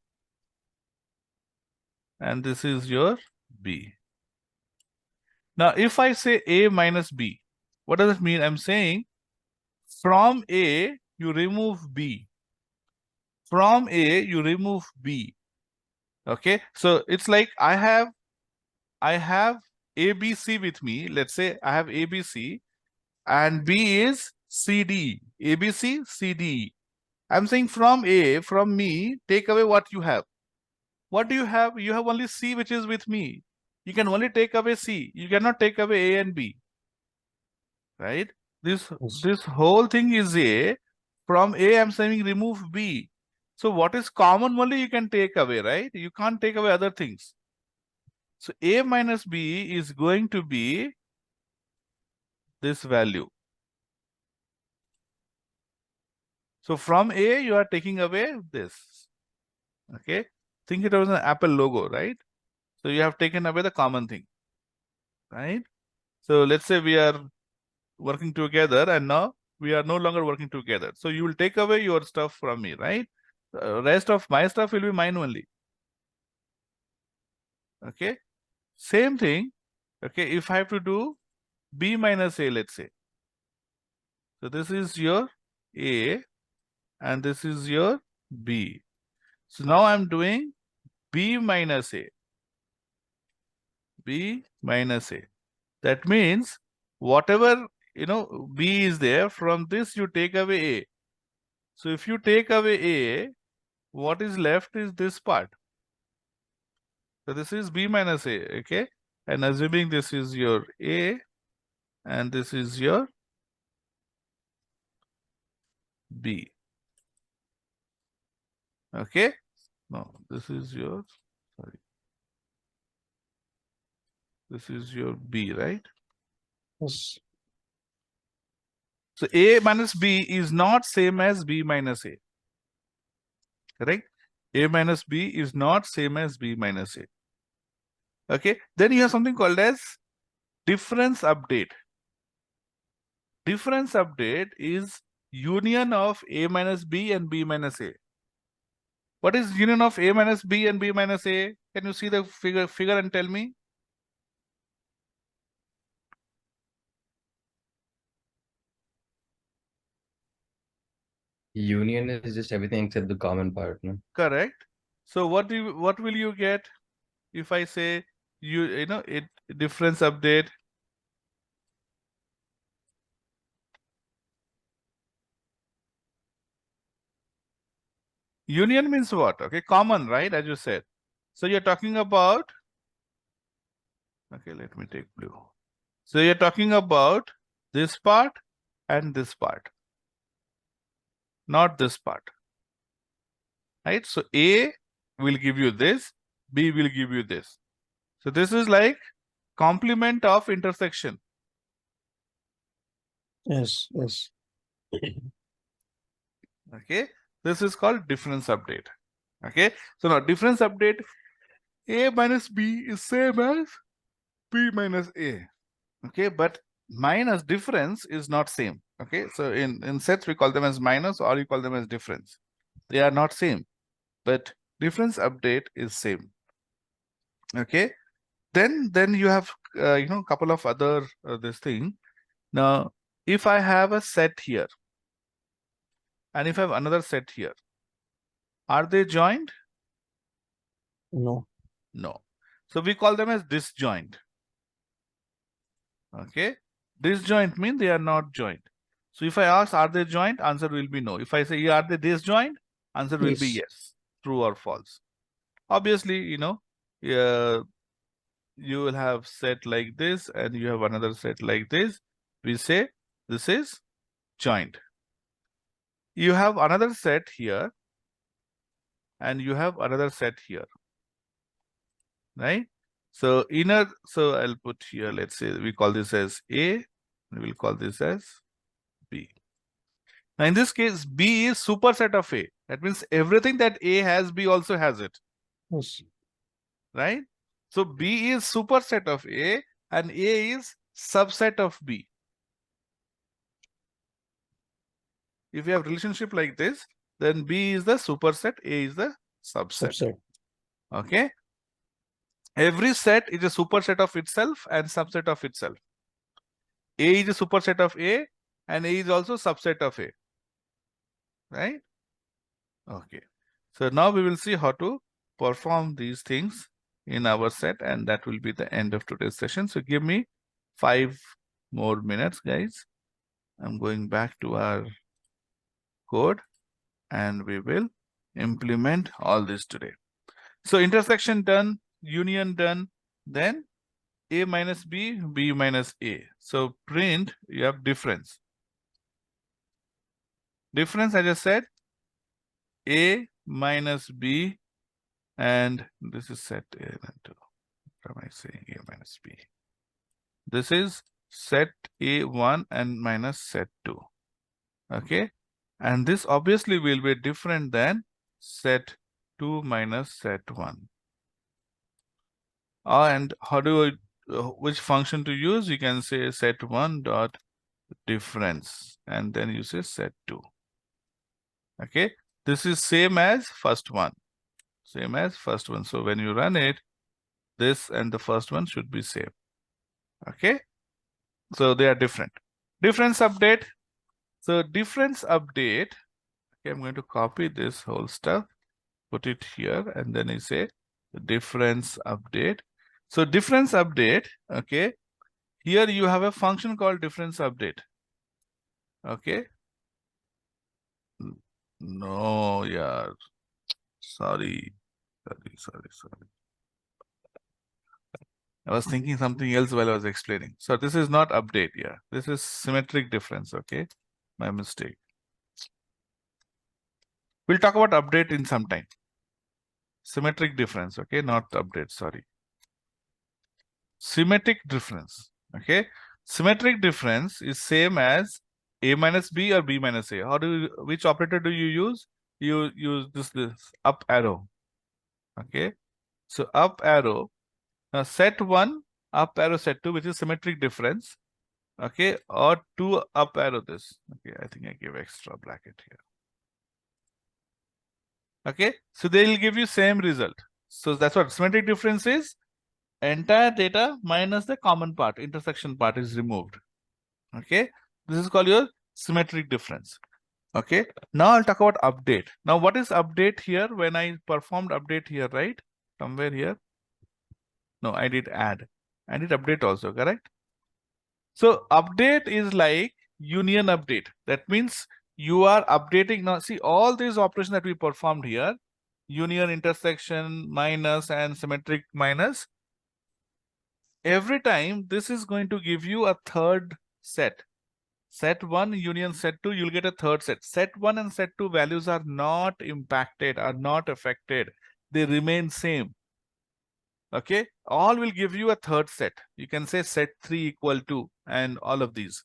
and this is your B. Now, if I say A minus B, what does it mean? I'm saying from A, you remove B. From A, you remove B. Okay, so it's like I have ABC with me. Let's say I have ABC and B is CD. ABC, CD. I'm saying from A, from me, take away what you have. What do you have? You have only C, which is with me. You can only take away C. You cannot take away A and B. Right? This whole thing is A. From A, I'm saying remove B. So what is common only you can take away, right? You can't take away other things. So A minus B is going to be this value. So from A, you are taking away this. Okay. Think it was an Apple logo, right? So you have taken away the common thing, right? So let's say we are working together and now we are no longer working together. So you will take away your stuff from me, right? Rest of my stuff will be mine only. Okay. Same thing. Okay. If I have to do B minus A, let's say. So this is your A and this is your B. So now I'm doing B minus A. B minus A. That means whatever, B is there, from this you take away A. So if you take away A, what is left is this part. So this is B minus A, okay? And assuming this is your A and this is your B. Okay? No, this is your, sorry. This is your B, right? Yes. So A minus B is not same as B minus A. Correct? A minus B is not same as B minus A. Okay? Then you have something called as difference update. Difference update is union of A minus B and B minus A. What is union of A minus B and B minus A? Can you see the figure and tell me? Union is just everything except the common part, no? Correct. So what will you get if I say difference update? Union means what? Okay, common, right? As you said. So you're talking about Okay, let me take blue. So you're talking about this part and this part, not this part, right? So A will give you this, B will give you this. So this is like complement of intersection. Yes, yes. Okay, this is called difference update. Okay, so now difference update, A minus B is same as B minus A. Okay, but minus difference is not same. Okay, so in sets we call them as minus or you call them as difference. They are not same, but difference update is same. Okay, then you have couple of other this thing. Now if I have a set here and if I have another set here, are they joined? No. No. So we call them as disjoint. Okay, disjoint means they are not joined. So if I ask are they joined, answer will be no. If I say are they disjoint, answer will be Yes. yes, true or false. Obviously, you will have set like this and you have another set like this. We say this is joined. You have another set here and you have another set here, right? So so I'll put here, let's say we call this as A, we will call this as B. Now in this case, B is superset of A. That means everything that A has, B also has it, Yes. right? So B is superset of A and A is subset of B. If you have relationship like this, then B is the superset, A is the subset. Subset. Okay. Every set is a superset of itself and subset of itself. A is a superset of A and A is also subset of A. Right? Okay. So now we will see how to perform these things in our set, and that will be the end of today's session. So give me 5 more minutes, guys. I'm going back to our code and we will implement all this today. So intersection done, union done, then A minus B, B minus A. So print, you have difference. Difference, I just said, A minus B, and this is set A and 2. What am I saying? A minus B. This is set A1 and minus set 2. Okay. And this obviously will be different than set 2 minus set 1. And how do I, which function to use? You can say set 1 dot difference, and then you say set 2. Okay. This is same as first one. Same as first one. So when you run it, this and the first one should be same. Okay. So they are different. Difference update. So difference update. Okay, I'm going to copy this whole stuff, put it here, and then I say difference update. So difference update, okay. Here you have a function called difference update. Okay. No, yeah. Sorry. I was thinking something else while I was explaining. So this is not update, yeah. This is symmetric difference, okay? My mistake. We'll talk about update in some time. Symmetric difference, okay? Not update, sorry. Symmetric difference, okay? Symmetric difference is same as A minus B or B minus A. Which operator do you use? You use this up arrow, okay? So up arrow, set 1, up arrow set 2, which is symmetric difference, okay? Or 2 up arrow this. Okay, I think I give extra bracket here. Okay, so they will give you same result. So that's what symmetric difference is. Entire data minus the common part, intersection part is removed. Okay, this is called your symmetric difference. Okay, now I'll talk about update. Now what is update here? When I performed update here, right? Somewhere here. No, I did add. I did update also, correct? So update is like union update. That means you are updating now. See all these operations that we performed here, union, intersection, minus, and symmetric minus. every time this is going to give you a third set. Set 1 union set 2, you'll get a third set. Set 1 and set 2 values are not impacted, are not affected. They remain same. Okay, all will give you a third set. You can say set 3 equal to and all of these.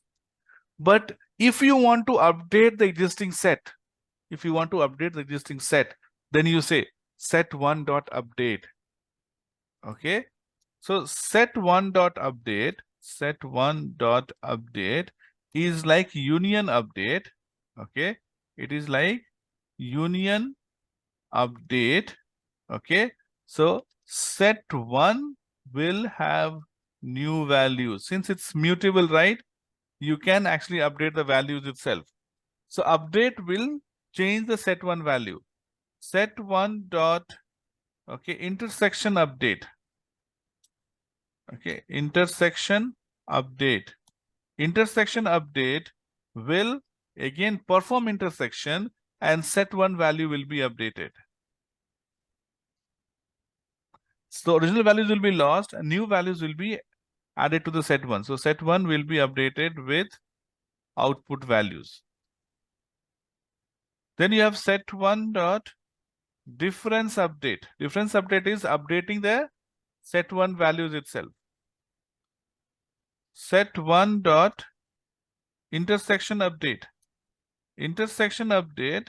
But if you want to update the existing set, then you say set 1 dot update. Okay, so set 1 dot update is like union update. Okay, it is like union update. Okay, so set 1 will have new values. Since it's mutable, right? You can actually update the values itself. So update will change the set 1 value. Set 1 dot, okay, intersection update. Okay, intersection update. Intersection update will again perform intersection and set 1 value will be updated. So original values will be lost and new values will be added to the set 1. So set 1 will be updated with output values. Then you have set 1 dot difference update. Difference update is updating the set 1 values itself. Set 1 dot intersection update. Intersection update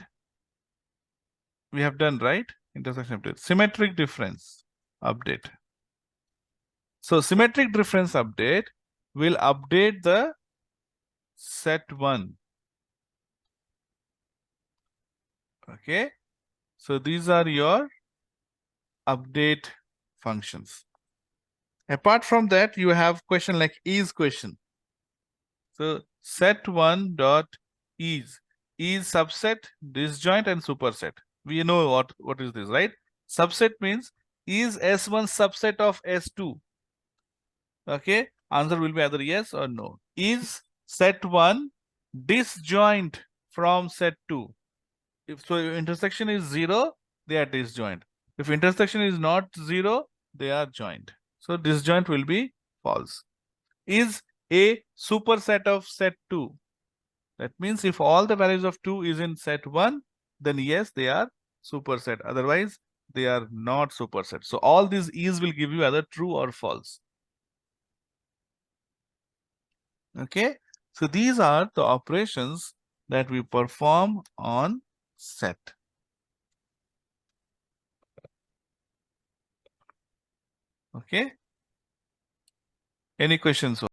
we have done, right? Intersection update. Symmetric difference update. So symmetric difference update will update the set 1. Okay, so these are your update functions. Apart from that, you have question like is question. So set 1 dot is subset, disjoint, and superset. We know what is this, right? Subset means is S1 subset of S2. Okay, answer will be either yes or no. Is set 1 disjoint from set 2? If so, if intersection is 0, they are disjoint. If intersection is not 0, they are joint. So disjoint will be false. Is a superset of set 2? That means if all the values of 2 is in set 1, then yes, they are superset. Otherwise, they are not superset. So all these is will give you either true or false. Okay, so these are the operations that we perform on set. Okay, any questions?